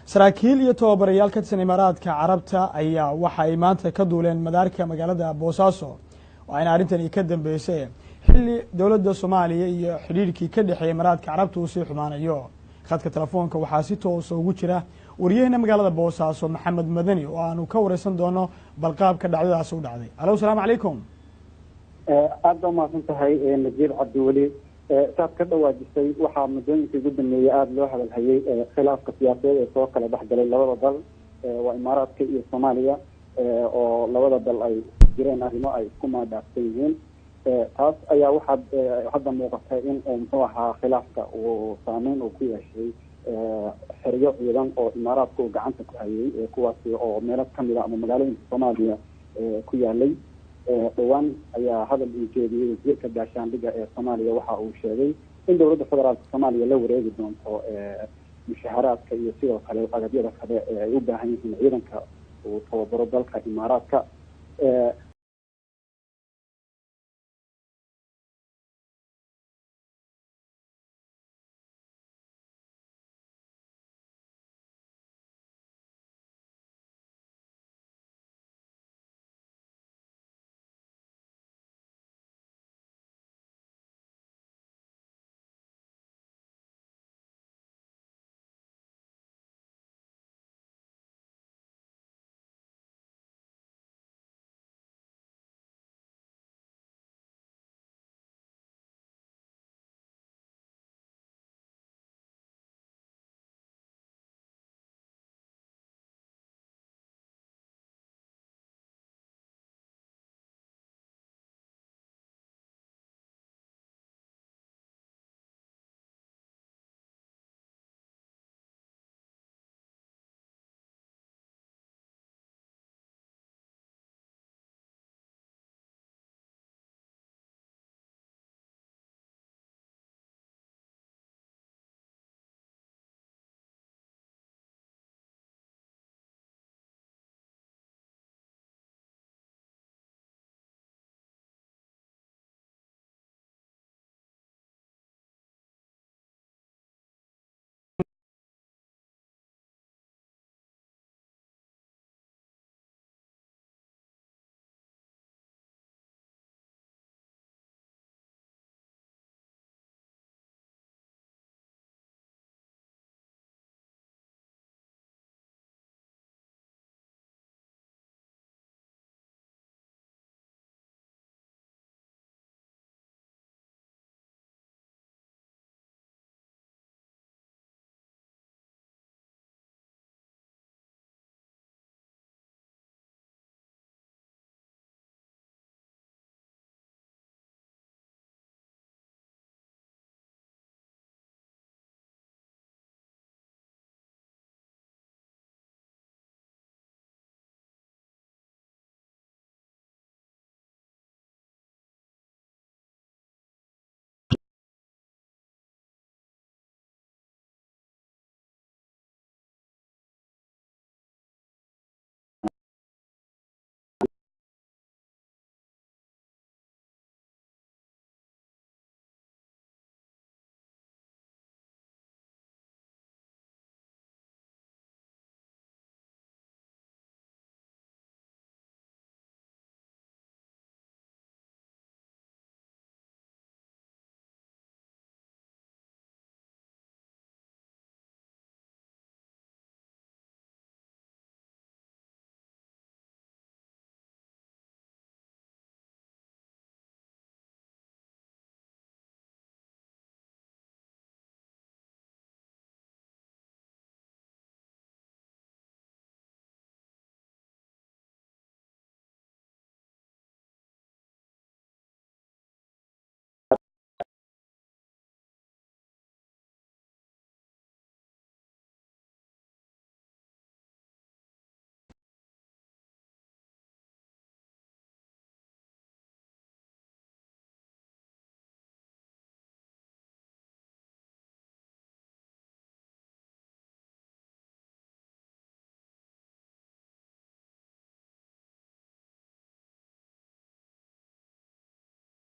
saraakiil iyo tababarayaal ka tirsan imaaraadka carabta ayaa waxa ay maanta ka duuleen madaarka magaalada boosaaso waxayna arrintani ka dambeysay xilli dowladda Soomaaliya iyo xiriirkii ka dhexeeyay imaaraadka carabta uu sii xumaanayo. khadka telefoonka waxaa si toos ugu jira wariyaheenna magaalada boosaaso maxamed madani oo aanu ka wareysan doono balqaabka dhacdadaas u dhacday. Alo salaamu calaykum. aad baa mahadsan tahay Najiib Cabdiweli. saad ka dhawaajisay waxaa muddooyinkii ugu dambeeyay aada loo hadalhayay khilaafka siyaasadeed ee soo kala dhexgalay labada dal waa imaaraadka iyo Soomaaliya oo labada dal ay jireen arrimo ay isku maadaafsan yihiin. taas ayaa waxaad hadda muuqatay in muxuu ahaa khilaafka uu saameyn uu ku yeeshay xeryo ciidan oo imaaraadka uu gacanta ku hayay kuwaasi oo meelo kamid ama magaalooyinka Soomaaliya ku yaalay. dhawaan ayaa hadal uu jeediyay wasiirka gaashaandhigga ee Soomaaliya waxa uu sheegay in dowladda federaalka Soomaaliya la wareegi doonto mushaharaadka iyo sidoo kale agabyada kale ay u baahan yihiin ciidanka uu tababaro dalka imaaraadka.